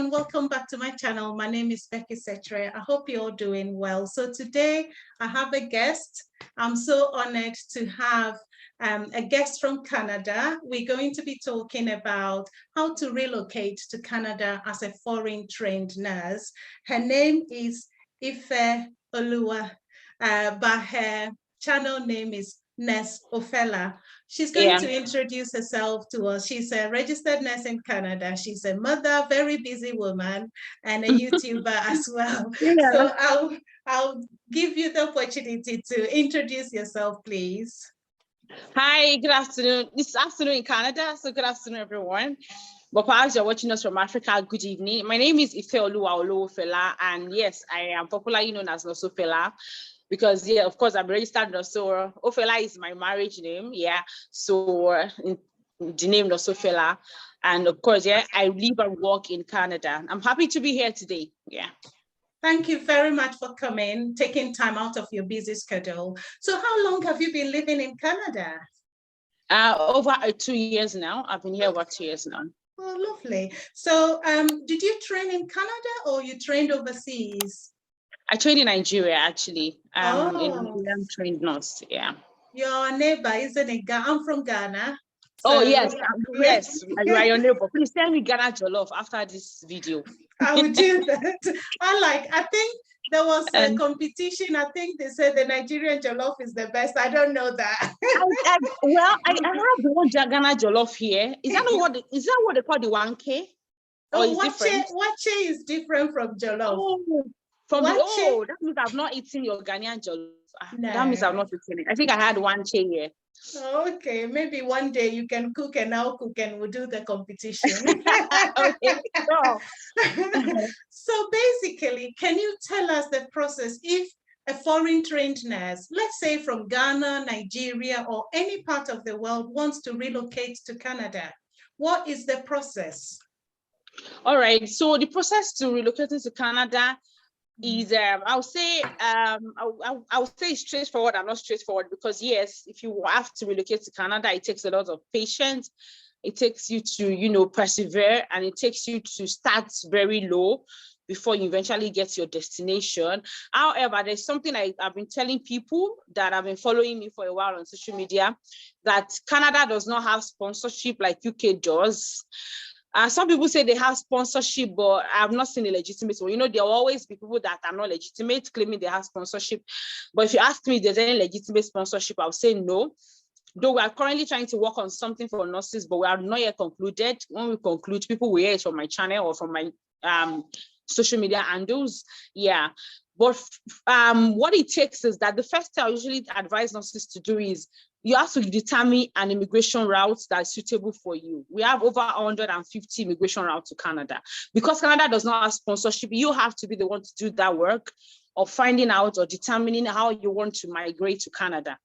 everyone, welcome back to my channel. My name is Becky Setre. I hope you're all doing well. So today I have a guest. I'm so honored to have a guest from Canada. We're going to be talking about how to relocate to Canada as a foreign trained nurse. Her name is Ofela, but her channel name is Nurse Ofela. She's going to introduce herself to us. She's a registered nurse in Canada. She's a mother, very busy woman, and a YouTuber as well. So I'll give you the opportunity to introduce yourself, please. Hi, good afternoon. This afternoon in Canada, so good afternoon, everyone. But perhaps you're watching us from Africa, good evening. My name is Ofela, and yes, I am popularly known as Nurse Ofela. Because of course, I'm registered nurse, so Ofela is my marriage name. So the name Nurse Ofela, and of course, I live and work in Canada. I'm happy to be here today. Thank you very much for coming, taking time out of your busy schedule. So how long have you been living in Canada? Over 2 years now. I've been here over 2 years now. Oh, lovely. So did you train in Canada or you trained overseas? I trained in Nigeria, actually. In Nigerian trained nurse, Your neighbor, isn't it? I'm from Ghana. So, yes, you are your neighbor. Please send me Ghana jollof after this video. I will do that. I think there was a competition. I think they said the Nigerian jollof is the best. I don't know that. I have the one Ghana jollof here. Is that what they call the 1K? Or is different? Wache is different from jollof. That means I've not eaten your Ghanaian jollof. No. That means I've not eaten it. I think I had 1K here. Okay, maybe one day you can cook and I'll cook and we'll do the competition. Okay, sure. So basically, can you tell us the process if a foreign trained nurse, let's say from Ghana, Nigeria, or any part of the world wants to relocate to Canada? What is the process? All right, so the process to relocating to Canada is I'll say straightforward and not straightforward, because yes, if you have to relocate to Canada, it takes a lot of patience. It takes you to persevere, and it takes you to start very low before you eventually get your destination. However, there's something I've been telling people that have been following me for a while on social media, that Canada does not have sponsorship like UK does. Some people say they have sponsorship, but I've not seen a legitimate one. There will always be people that are not legitimate claiming they have sponsorship. But if you ask me if there's any legitimate sponsorship, I'll say no. Though we are currently trying to work on something for nurses, but we have not yet concluded. When we conclude, people will hear it from my channel or from my social media handles. But what it takes is that the first thing I usually advise nurses to do is you have to determine an immigration route that's suitable for you. We have over 150 immigration routes to Canada. Because Canada does not have sponsorship, you have to be the one to do that work of finding out or determining how you want to migrate to Canada.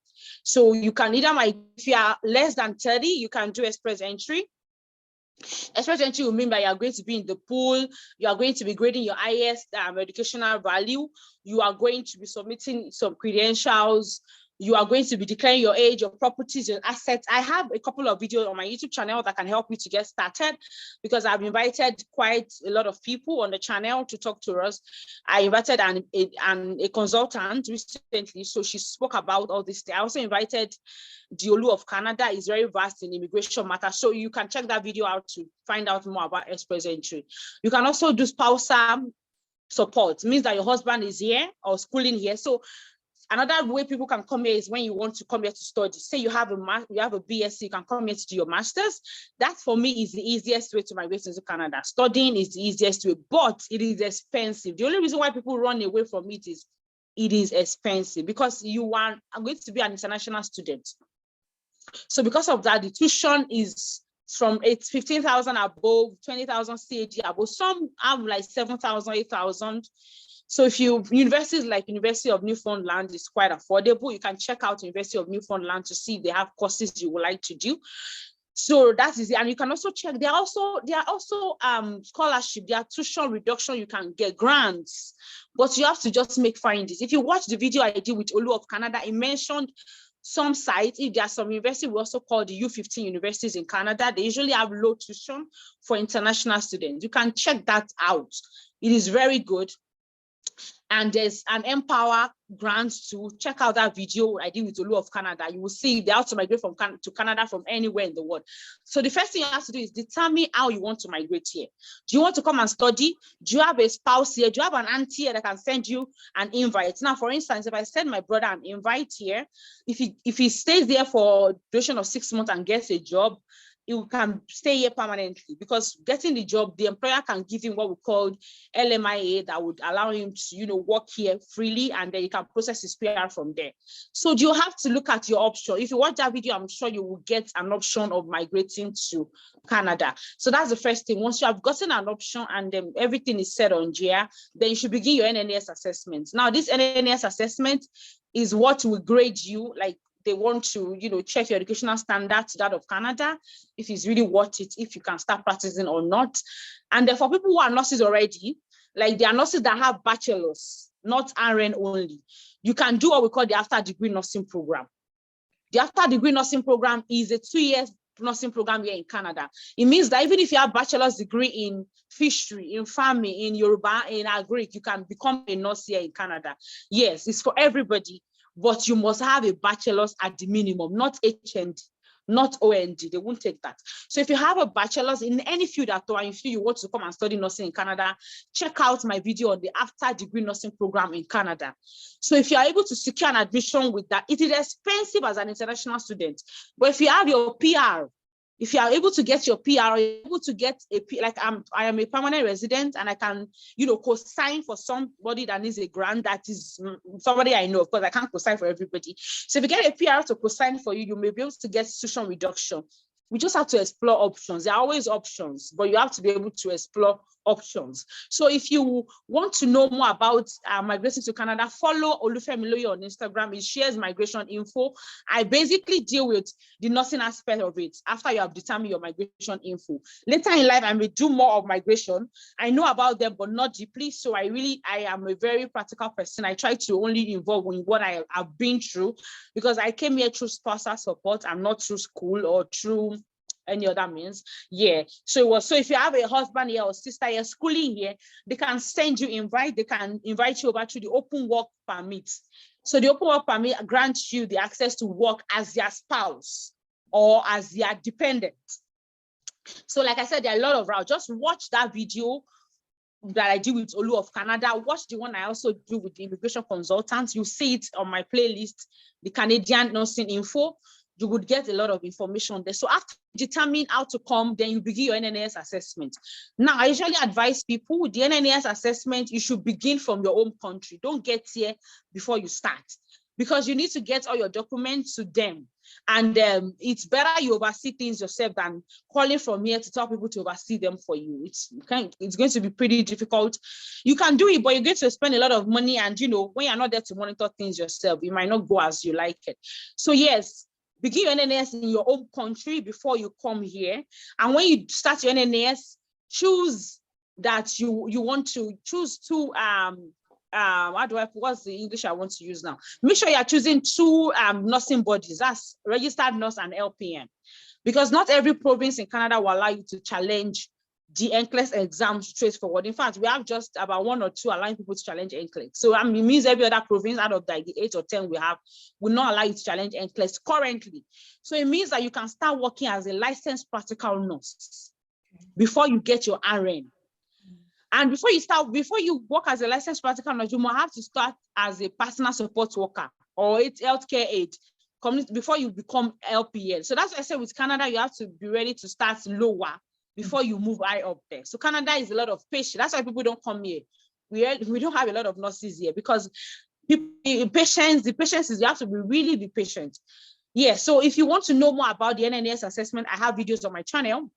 So you can either, if you are less than 30, you can do express entry. Express entry will mean that you are going to be in the pool, you are going to be grading your highest educational value, you are going to be submitting some credentials, you are going to be declaring your age, your properties, your assets. I have a couple of videos on my YouTube channel that can help you to get started, because I've invited quite a lot of people on the channel to talk to us. I invited a consultant recently, so she spoke about all this. I also invited Diolu of Canada. Is very vast in immigration matters, so you can check that video out to find out more about express entry. You can also do spousal support. It means that your husband is here or schooling here. So another way people can come here is when you want to come here to study. Say you have a BSc, you can come here to do your master's. That for me is the easiest way to migrate into Canada. Studying is the easiest way, but it is expensive. The only reason why people run away from it is it is expensive, because you are going to be an international student. So because of that, the tuition is from 15,000 above, 20,000 CAD above. Some have like 7,000, 8,000. So if universities like University of Newfoundland is quite affordable. You can check out University of Newfoundland to see if they have courses you would like to do. So that is it. And you can also check, there are also scholarship, there are tuition reduction, you can get grants, but you have to just make findings. If you watch the video I did with Olu of Canada, it mentioned some sites, if there are some universities we also call the U15 universities in Canada, they usually have low tuition for international students. You can check that out. It is very good. And there's an Empower grant to check out that video I did with Olu of Canada. You will see they have to migrate to Canada from anywhere in the world. So the first thing you have to do is determine how you want to migrate here. Do you want to come and study? Do you have a spouse here? Do you have an auntie here that can send you an invite? Now, for instance, if I send my brother an invite here, if he stays there for a duration of 6 months and gets a job, you can stay here permanently, because getting the job, the employer can give him what we call LMIA that would allow him to, work here freely, and then you can process his PR from there. So you have to look at your option. If you watch that video, I'm sure you will get an option of migrating to Canada. So that's the first thing. Once you have gotten an option and then everything is set on GIA, then you should begin your NNS assessment. Now, this NNS assessment is what will grade you, like they want to, check your educational standard to that of Canada, if it's really worth it, if you can start practicing or not. And then for people who are nurses already, like there are nurses that have bachelors, not RN only, you can do what we call the after degree nursing program. The after degree nursing program is a 2-year nursing program here in Canada. It means that even if you have bachelor's degree in fishery, in farming, in Yoruba, in Agric, you can become a nurse here in Canada. Yes, it's for everybody, but you must have a bachelor's at the minimum, not HND, not OND. They won't take that. So if you have a bachelor's in any field at all, and if you want to come and study nursing in Canada, check out my video on the after degree nursing program in Canada. So if you are able to secure an admission with that, it is expensive as an international student. But if you have your PR, if you are able to get your PR, or you're able to get I am a permanent resident, and I can, co-sign for somebody that needs a grant, that is somebody I know. Of course, I can't co-sign for everybody. So if you get a PR to co-sign for you, you may be able to get tuition reduction. We just have to explore options. There are always options, but you have to be able to explore options. So if you want to know more about migrating to Canada, follow Olufemiloye on Instagram. He shares migration info. I basically deal with the nursing aspect of it after you have determined your migration info. Later in life, I may do more of migration. I know about them, but not deeply. So I am a very practical person. I try to only involve in what I have been through, because I came here through spousal support. I'm not through school or through any other means. Yeah. So if you have a husband here or sister here schooling here, they can send you invite. They can invite you over to the open work permit. So the open work permit grants you the access to work as their spouse or as their dependent. So like I said, there are a lot of routes. Just watch that video that I do with Olu of Canada. Watch the one I also do with the immigration consultants. You see it on my playlist, the Canadian nursing info. You would get a lot of information there. So after determining how to come, then you begin your NNS assessment. Now, I usually advise people with the NNS assessment, you should begin from your home country. Don't get here before you start, because you need to get all your documents to them. And it's better you oversee things yourself than calling from here to tell people to oversee them for you. It's going to be pretty difficult. You can do it, but you're going to spend a lot of money. And, when you're not there to monitor things yourself, it might not go as you like it. So yes, begin your NNS in your home country before you come here. And when you start your NNS, choose that you want to choose two, what's the English I want to use now? Make sure you're choosing two nursing bodies, that's registered nurse and LPN, because not every province in Canada will allow you to challenge the Enclaves exam straightforward. In fact, we have just about 1 or 2 allowing people to challenge Enclaves. So it means every other province out of the 8 or 10 we have will not allow you to challenge Enclaves currently. So it means that you can start working as a licensed practical nurse before you get your RN. And before you work as a licensed practical nurse, you might have to start as a personal support worker or healthcare aide before you become LPN. So that's why I said with Canada, you have to be ready to start lower before you move high up there. So Canada is a lot of patience. That's why people don't come here. We don't have a lot of nurses here, because the patience is, you have to really be patient. Yeah, so if you want to know more about the NNS assessment, I have videos on my channel.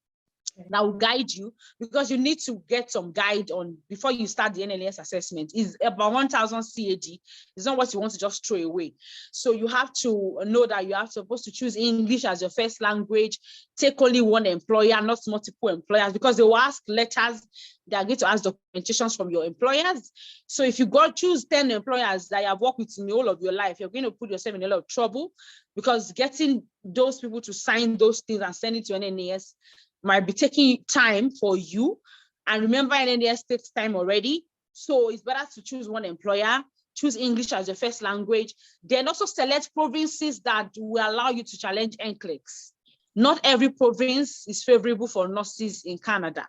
that will guide you, because you need to get some guide on before you start the NLS assessment. Is about 1,000 CAD. It's not what you want to just throw away. So you have to know that you are supposed to choose English as your first language, take only one employer, not multiple employers, because they will ask letters. They are going to ask documentations from your employers. So if you go choose 10 employers that you have worked with in the whole of your life, you're going to put yourself in a lot of trouble, because getting those people to sign those things and send it to NNAS might be taking time for you. And remember, NNAS takes time already. So it's better to choose one employer, choose English as your first language, then also select provinces that will allow you to challenge Enclaves. Not every province is favorable for nurses in Canada.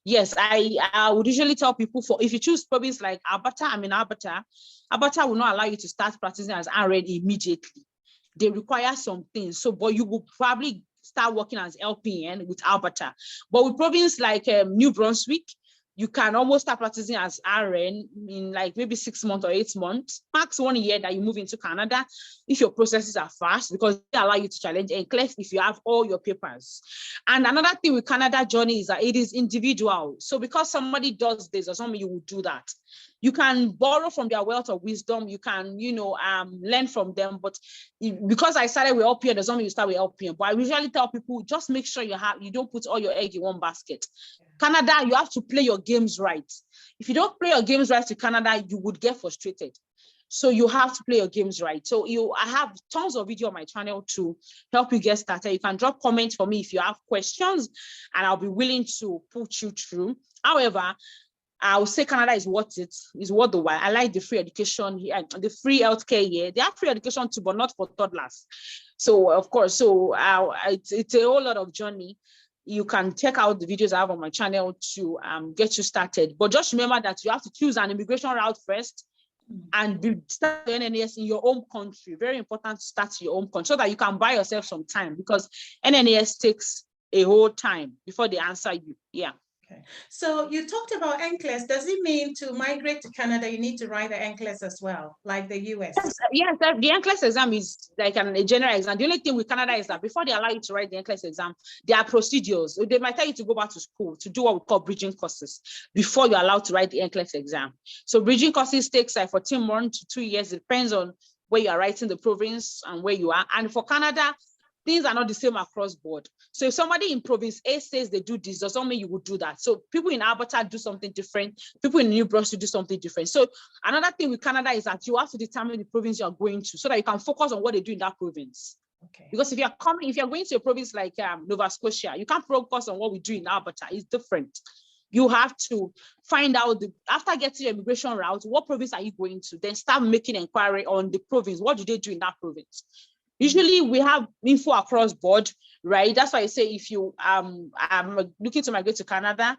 Yes, I would usually tell people, for if you choose province like Alberta, Alberta will not allow you to start practicing as RN immediately. They require some things. So, but you will probably start working as LPN with Alberta. But with province like New Brunswick, you can almost start practicing as RN in like maybe 6 months or 8 months, max 1 year that you move into Canada, if your processes are fast, because they allow you to challenge Enclaves if you have all your papers. And another thing with Canada journey is that it is individual. So because somebody does this, or somebody you will do that. You can borrow from their wealth of wisdom. You can, learn from them. But because I started with LPN, doesn't mean you start with LPN. But I usually tell people, just make sure you don't put all your egg in one basket. Canada, you have to play your games right. If you don't play your games right to Canada, you would get frustrated. So you have to play your games right. So I have tons of video on my channel to help you get started. You can drop comments for me if you have questions, and I'll be willing to put you through. However, I would say Canada is worth it, is worth the while. I like the free education here, the free healthcare here. They have free education too, but not for toddlers. So of course, it's a whole lot of journey. You can check out the videos I have on my channel to get you started. But just remember that you have to choose an immigration route first and start the NNAS in your own country. Very important to start your own country so that you can buy yourself some time, because NNAS takes a whole time before they answer you. Yeah. Okay. So you talked about Enclaves. Does it mean to migrate to Canada, you need to write the Enclaves as well, like the US? Yes, the Enclaves exam is like a general exam. The only thing with Canada is that before they allow you to write the Enclaves exam, there are procedures. They might tell you to go back to school to do what we call bridging courses before you're allowed to write the Enclaves exam. So bridging courses takes like 14 months to 2 years. It depends on where you are writing the province and where you are. And for Canada, things are not the same across board. So if somebody in province A says they do this, doesn't mean you would do that. So people in Alberta do something different. People in New Brunswick do something different. So another thing with Canada is that you have to determine the province you are going to so that you can focus on what they do in that province. Okay. Because if you're going to a province like Nova Scotia, you can't focus on what we do in Alberta. It's different. You have to find out, after getting your immigration route, what province are you going to? Then start making inquiry on the province. What do they do in that province? Usually we have info across board, right? That's why I say if you I'm looking to migrate to Canada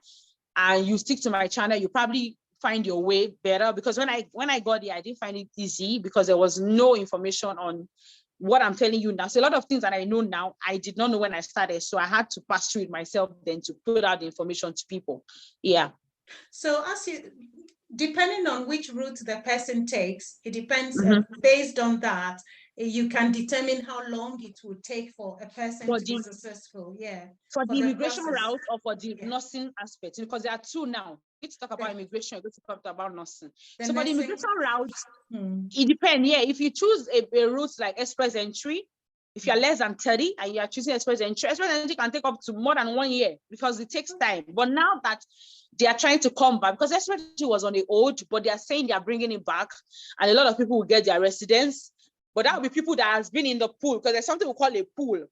and you stick to my channel, you probably find your way better, because when I got here, I didn't find it easy because there was no information on what I'm telling you now. So a lot of things that I know now, I did not know when I started. So I had to pass through it myself then to put out the information to people. Yeah. So depending on which route the person takes, it depends based on that. You can determine how long it would take for a person to be successful. Yeah. For the immigration route or for the nursing aspect, because there are two now. Let's talk about immigration, let's talk about nursing. So for the immigration route, it depends. Yeah, if you choose a route like express entry, if you're less than 30 and you're choosing express entry can take up to more than 1 year because it takes time. But now that they are trying to come back, because express entry was on the old, but they are saying they are bringing it back, and a lot of people will get their residence. But that would be people that has been in the pool, because there's something we call a pool.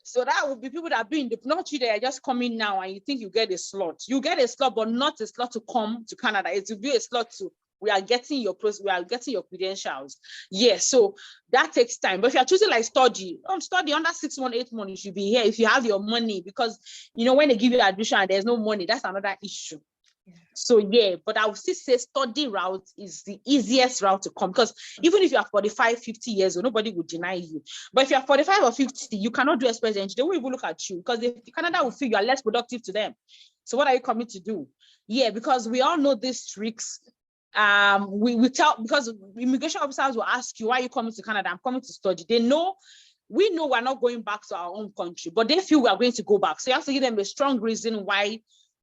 So that would be people that have been in the, not you that are just coming now and you think you get a slot. You get a slot, but not a slot to come to Canada. It will be a slot to, we are getting your credentials. Yes, so that takes time. But if you're choosing like study under 6 months, 8 months, you should be here if you have your money, because when they give you admission and there's no money, that's another issue. So yeah, but I would still say study route is the easiest route to come, because even if you are 45, 50 years old, nobody would deny you. But if you are 45 or 50, you cannot do express entry. They won't even look at you, because Canada will feel you are less productive to them. So what are you coming to do? Yeah, because we all know these tricks. We tell, because immigration officers will ask you, why are you coming to Canada? I'm coming to study. They know we know we're not going back to our own country, but they feel we are going to go back. So you have to give them a strong reason why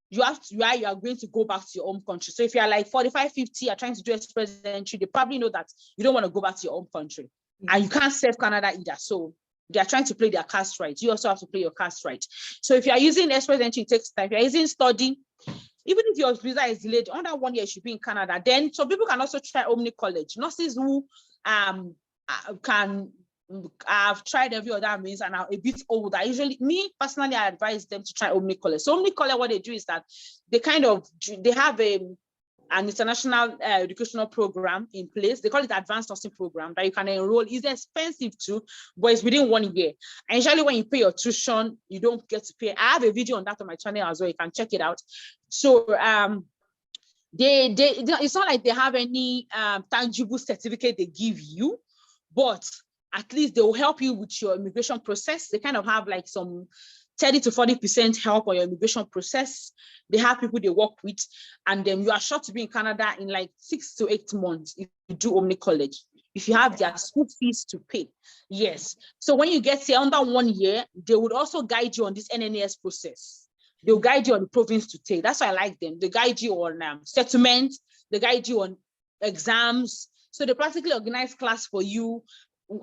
you are going to go back to your own country. So if you're like 45, 50, you're trying to do express entry, they probably know that you don't want to go back to your own country. Yes. And you can't serve Canada either. So they are trying to play their cards right. You also have to play your cards right. So if you're using express entry, it takes time. If you're using study, even if your visa is delayed, under 1 year, you should be in Canada. Then some people can also try Omni College. Nurses who I've tried every other means and are a bit older. Usually, me personally, I advise them to try Omni College. So Omni College, what they do is that they have an international educational program in place. They call it advanced nursing program that you can enroll. It's expensive too, but it's within 1 year. And usually when you pay your tuition, you don't get to pay. I have a video on that on my channel as well. You can check it out. So it's not like they have any tangible certificate they give you, but at least they will help you with your immigration process. They kind of have like some 30 to 40% help on your immigration process. They have people they work with, and then you are sure to be in Canada in like 6 to 8 months if you do Omni College, if you have their school fees to pay. Yes. So when you get here under 1 year, they would also guide you on this NNAS process. They'll guide you on the province to take. That's why I like them. They guide you on settlement. They guide you on exams. So they practically organize class for you,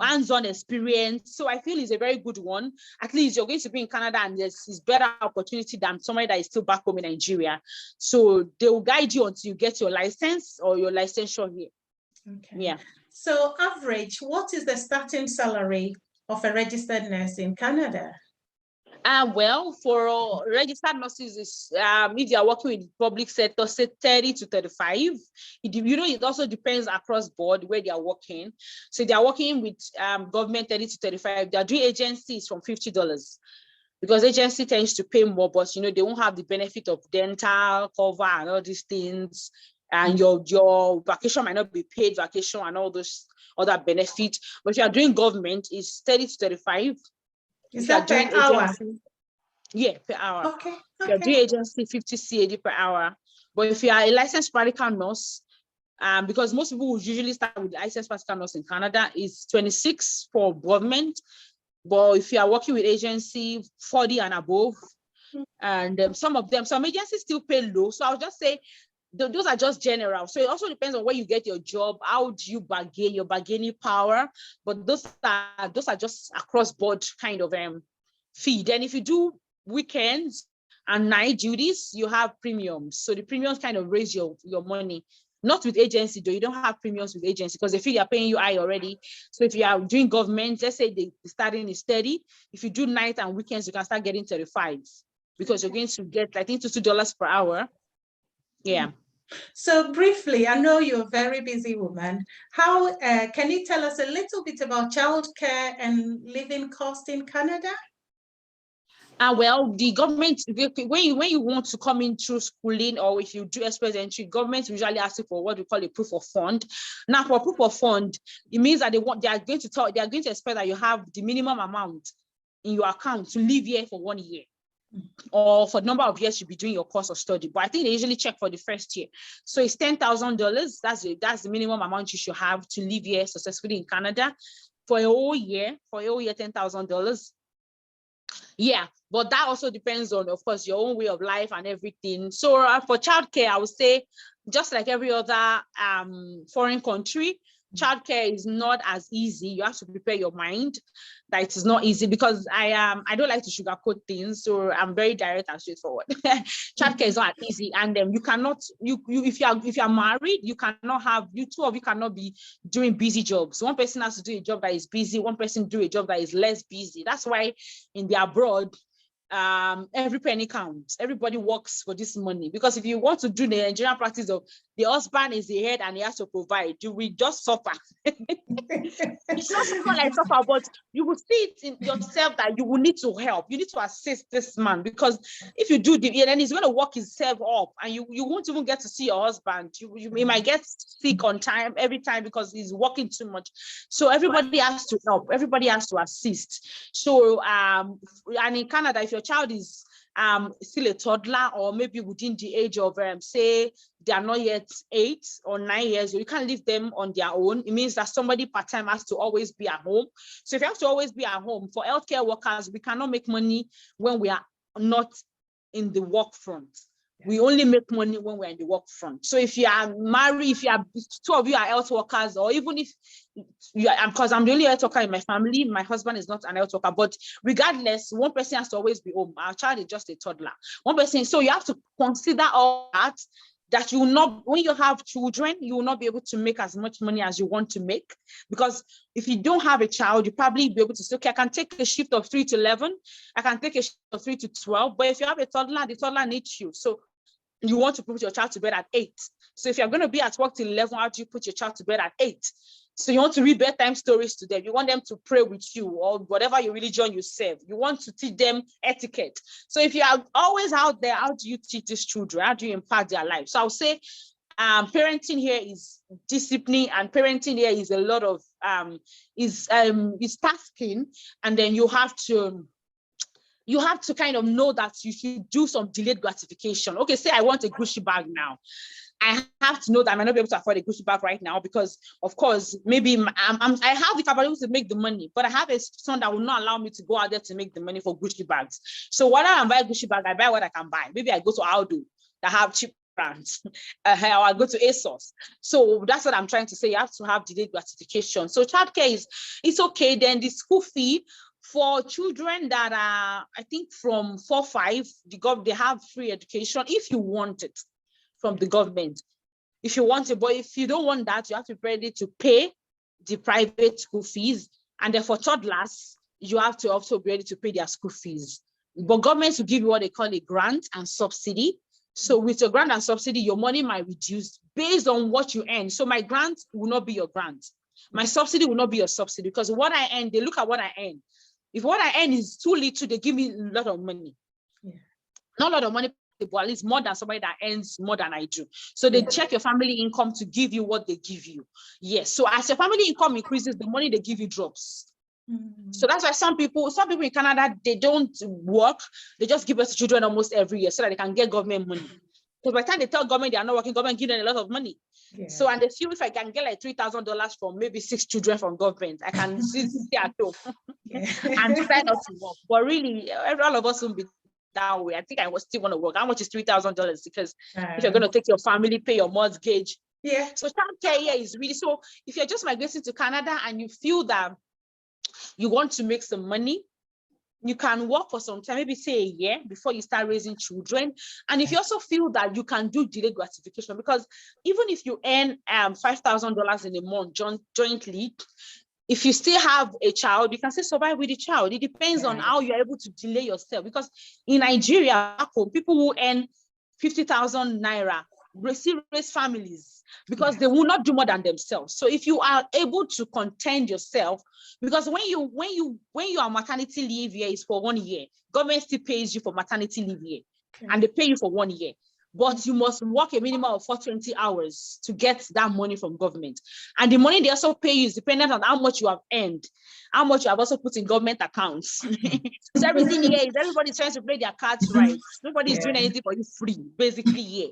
hands-on experience. So I feel it's a very good one. At least you're going to be in Canada and there's better opportunity than somebody that is still back home in Nigeria. So they will guide you until you get your license or your licensure here. Okay. Yeah. So average, what is the starting salary of a registered nurse in Canada? Well, for registered nurses, is if you are working with public sector, say 30 to 35. It also depends across board where they are working. So if they are working with government, 30 to 35. They are doing agencies from $50 because agency tends to pay more, but they won't have the benefit of dental cover and all these things. And your vacation might not be paid vacation and all those other benefits. But if you are doing government, it's 30 to 35. Is that per hour? Yeah, per hour. Okay. You're doing agency 50 CAD per hour. But if you are a licensed practical nurse, because most people would usually start with licensed practical nurse in Canada, is 26 for government. But if you are working with agency, 40 and above. And some agencies still pay low. So I'll just say those are just general. So it also depends on where you get your job. How do you bargain, your bargaining power? But those are just across board kind of fee. Then if you do weekends and night duties, you have premiums. So the premiums kind of raise your money. Not with agency though. You don't have premiums with agency because they feel they're paying you high already. So if you are doing government, let's say the starting is 30. If you do night and weekends, you can start getting 35 because you're going to get, I think, $2 per hour. Yeah. So briefly, I know you're a very busy woman. How can you tell us a little bit about childcare and living cost in Canada? Well, the government, when you want to come in through schooling or if you do express entry, government usually asks you for what we call a proof of fund. Now, for proof of fund, it means that they are going to expect that you have the minimum amount in your account to live here for 1 year. Or for the number of years you'll be doing your course of study. But I think they usually check for the first year. So it's $10,000. That's the minimum amount you should have to live here successfully in Canada for a whole year. For a whole year, $10,000. Yeah, but that also depends on, of course, your own way of life and everything. So for childcare, I would say, just like every other foreign country, childcare is not as easy. You have to prepare your mind that it is not easy because I don't like to sugarcoat things, so I'm very direct and straightforward. Childcare is not easy, and you cannot if you are married, you two of you cannot be doing busy jobs. One person has to do a job that is busy. One person do a job that is less busy. That's why in the abroad, every penny counts. Everybody works for this money because if you want to do the Nigerian practice of the husband is the head and he has to provide, you will just suffer. It's not like suffer, but you will see it in yourself that you will need to help. You need to assist this man because if you do, then he's going to work himself up and you won't even get to see your husband. You might get sick on time every time because he's working too much. So everybody has to help. Everybody has to assist. So and in Canada, if your child is still a toddler, or maybe within the age of say they are not yet 8 or 9 years, you can't leave them on their own. It means that somebody part-time has to always be at home. So if you have to always be at home, for healthcare workers, we cannot make money when we are not in the work front. We only make money when we're in the work front. So if you are married, if you are 2 of you are health workers, or even if you are, because I'm the only health worker in my family, my husband is not an health worker, but regardless, one person has to always be home. Our child is just a toddler. One person, so you have to consider all that you will not, when you have children, you will not be able to make as much money as you want to make. Because if you don't have a child, you probably be able to say, okay, I can take a shift of 3 to 11, I can take a shift of 3 to 12, but if you have a toddler, the toddler needs you. So you want to put your child to bed at 8. So if you're going to be at work till 11, how do you put your child to bed at 8? So you want to read bedtime stories to them. You want them to pray with you, or whatever your religion you serve. You want to teach them etiquette. So if you are always out there, how do you teach these children? How do you impact their life? So I'll say parenting here is discipline, and parenting here is a lot of is tasking, and then you have to kind of know that you should do some delayed gratification. Okay, say I want a Gucci bag now. I have to know that I might not be able to afford a Gucci bag right now because, of course, maybe I have the capability to make the money, but I have a son that will not allow me to go out there to make the money for Gucci bags. So when I buy a Gucci bag, I buy what I can buy. Maybe I go to Aldo that have cheap brands, or I go to ASOS. So that's what I'm trying to say. You have to have delayed gratification. So childcare it's okay. Then the school fee for children that are, I think from 4-5, they have free education if you want it from the government. If you want it, but if you don't want that, you have to be ready to pay the private school fees. And then for toddlers, you have to also be ready to pay their school fees. But governments will give you what they call a grant and subsidy. So with your grant and subsidy, your money might reduce based on what you earn. So my grant will not be your grant. My subsidy will not be your subsidy, because what I earn, they look at what I earn. If what I earn is too little, they give me a lot of money. Yeah. Not a lot of money, but at least more than somebody that earns more than I do. So they check your family income to give you what they give you. Yes. So as your family income increases, the money they give you drops. So that's why some people in Canada, they don't work. They just give us to children almost every year so that they can get government money. Because by the time they tell government they are not working, government give them a lot of money. Yeah. So, and they feel if I can get like $3,000 from maybe 6 children from government, I can sit at home and try not to work. But really, all of us won't be that way. I think I will still want to work. How much is $3,000? Because if you're going to take your family, pay your mortgage. Yeah. So childcare here is really, so if you're just migrating to Canada and you feel that you want to make some money, you can work for some time, maybe say a year before you start raising children. And if you also feel that you can do delayed gratification, because even if you earn $5,000 in a month jointly, if you still have a child, you can still survive with the child. It depends on how you're able to delay yourself. Because in Nigeria, people who earn 50,000 naira raise families because they will not do more than themselves. So if you are able to contain yourself, because when you are maternity leave here is for 1 year, government still pays you for maternity leave here, and they pay you for 1 year. But you must work a minimum of 420 hours to get that money from government. And the money they also pay you is dependent on how much you have earned, how much you have also put in government accounts. So everything here is everybody's trying to play their cards right. Nobody's doing anything for you free, basically here.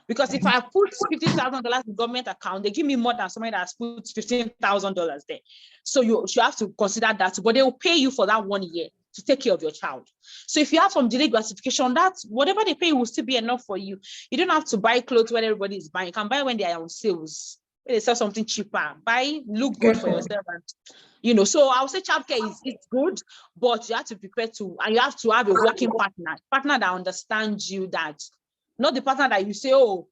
Because if I put $50,000 in government account, they give me more than somebody that has put $15,000 there. So you have to consider that, but they will pay you for that 1 year to take care of your child. So if you have some delayed gratification, that's whatever they pay will still be enough for you. You don't have to buy clothes when everybody is buying. You can buy when they are on sales. When they sell something cheaper, buy, look good for yourself. And, so I would say childcare it's good, but you have to prepare and you have to have a working partner that understands you, that not the partner that you say, oh,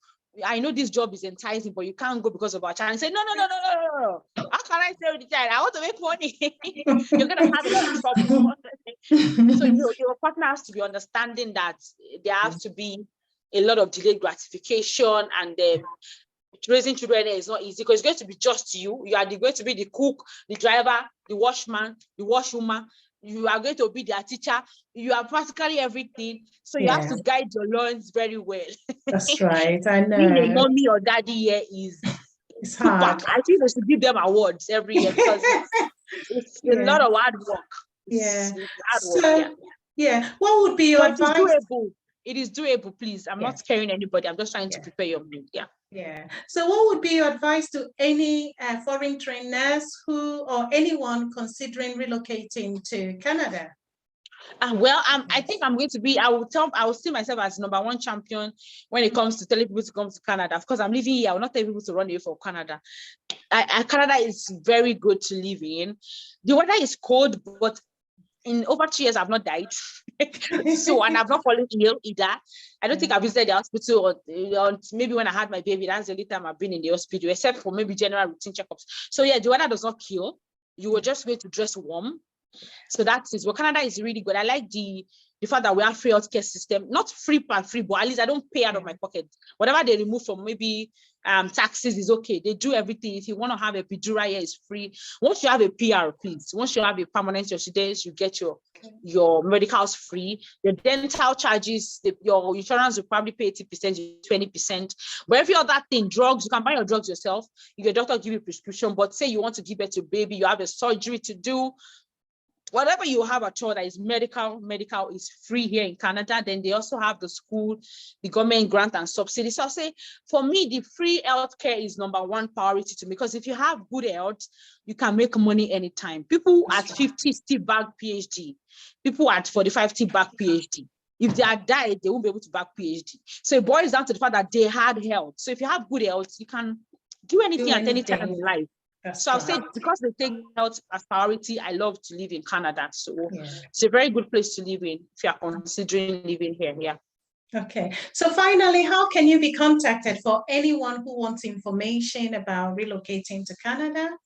I know this job is enticing, but you can't go because of our child. And say, no. How can I stay with the child? I want to make money. You're going to have a lot of trouble. So your partner has to be understanding that there has to be a lot of delayed gratification, and raising children is not easy because it's going to be just you. You are going to be the cook, the driver, the washman, the washwoman. You are going to be their teacher. You are practically everything. So you have to guide your loins very well. That's right. I know. Being a mommy or daddy here is super hard. I think they should give them awards every year because it's a lot of hard work. Yeah. Yeah. What would be your But advice? it's doable. It is doable, please. I'm Yeah. not scaring anybody. I'm just trying to prepare your mind. Yeah. Yeah. So what would be your advice to any foreign trained nurse or anyone considering relocating to Canada? Well, I think I'm going to be, I will see myself as #1 champion when it comes to telling people to come to Canada. Of course, I'm living here. I will not tell people to run away from Canada. Canada is very good to live in. The weather is cold, but in over 2 years, I've not died. And I've not fallen ill either. I don't think I've visited the hospital or maybe when I had my baby. That's the only time I've been in the hospital, except for maybe general routine checkups. So yeah, the weather does not kill. You were just going to dress warm. So that is what Canada is really good. I like the fact that we have free healthcare system, not free, but at least I don't pay out of my pocket. Whatever they remove from maybe taxes is okay. They do everything. If you want to have a epidural here, it's free. Once you have a PR, please. Once you have a permanent residence, you get your medicals free. The dental charges, your insurance will probably pay 80%, 20%. But every other thing, drugs, you can buy your drugs yourself. If your doctor give you a prescription, but say you want to give birth to a baby, you have a surgery to do. Whatever you have at all that is medical is free here in Canada. Then they also have the school, the government grant and subsidy. So I'll say, for me, the free healthcare is #1 priority to me, because if you have good health, you can make money anytime. People at 50 still back PhD. People at 45 still back PhD. If they are died, they won't be able to back PhD. So it boils down to the fact that they had health. So if you have good health, you can do anything at any time in life. So I'll say, because they take health as priority, I love to live in Canada. So it's a very good place to live in if you are considering living here. Yeah. Okay. So finally, how can you be contacted for anyone who wants information about relocating to Canada?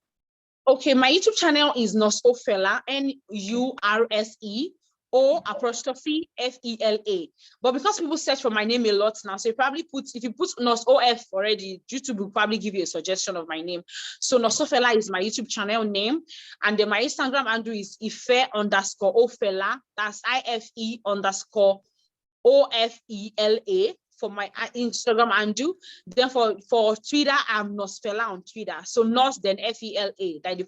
Okay, my YouTube channel is Nurse Ofela, NURSE. O''FELA. But because people search for my name a lot now, so you probably if you put Nurse OF already, YouTube will probably give you a suggestion of my name. So Nurse Ofela is my YouTube channel name. And then my Instagram handle is Ife_Ofela. That's IFE_OFELA for my Instagram handle. Then for Twitter, I'm Nurse Fela on Twitter. So Nurse, then FELA, like the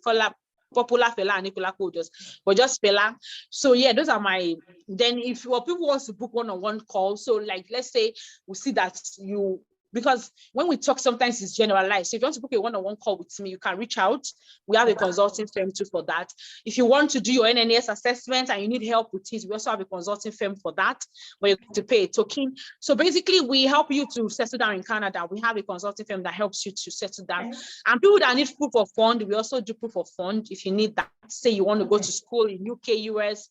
popular Fela and Nicola Kodos, but just Fela. So yeah, those are my. Then if people want to book one-on-one call, so like let's say we see that because when we talk, sometimes it's generalized. So if you want to book a one-on-one call with me, you can reach out. We have a consulting firm too for that. If you want to do your NNS assessment and you need help with it, we also have a consulting firm for that, where you have to pay a token. So basically, we help you to settle down in Canada. We have a consulting firm that helps you to settle down. And people that need proof of fund, we also do proof of fund. If you need that, say you want to go to school in UK, US,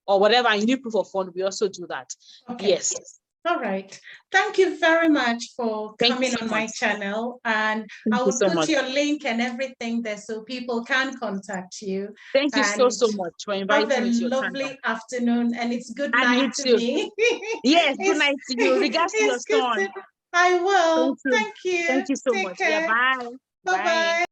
or whatever, and you need proof of fund, we also do that. Yes. All right. Thank you very much for coming on my channel. And I will put your link and everything there so people can contact you. Thank you so much for inviting me to your channel. Have a lovely afternoon, and it's good night to me. Yes, good night to you. Regards to your son. I will. Thank you. Thank you. Thank you so Take much. care. Yeah, bye. Bye-bye.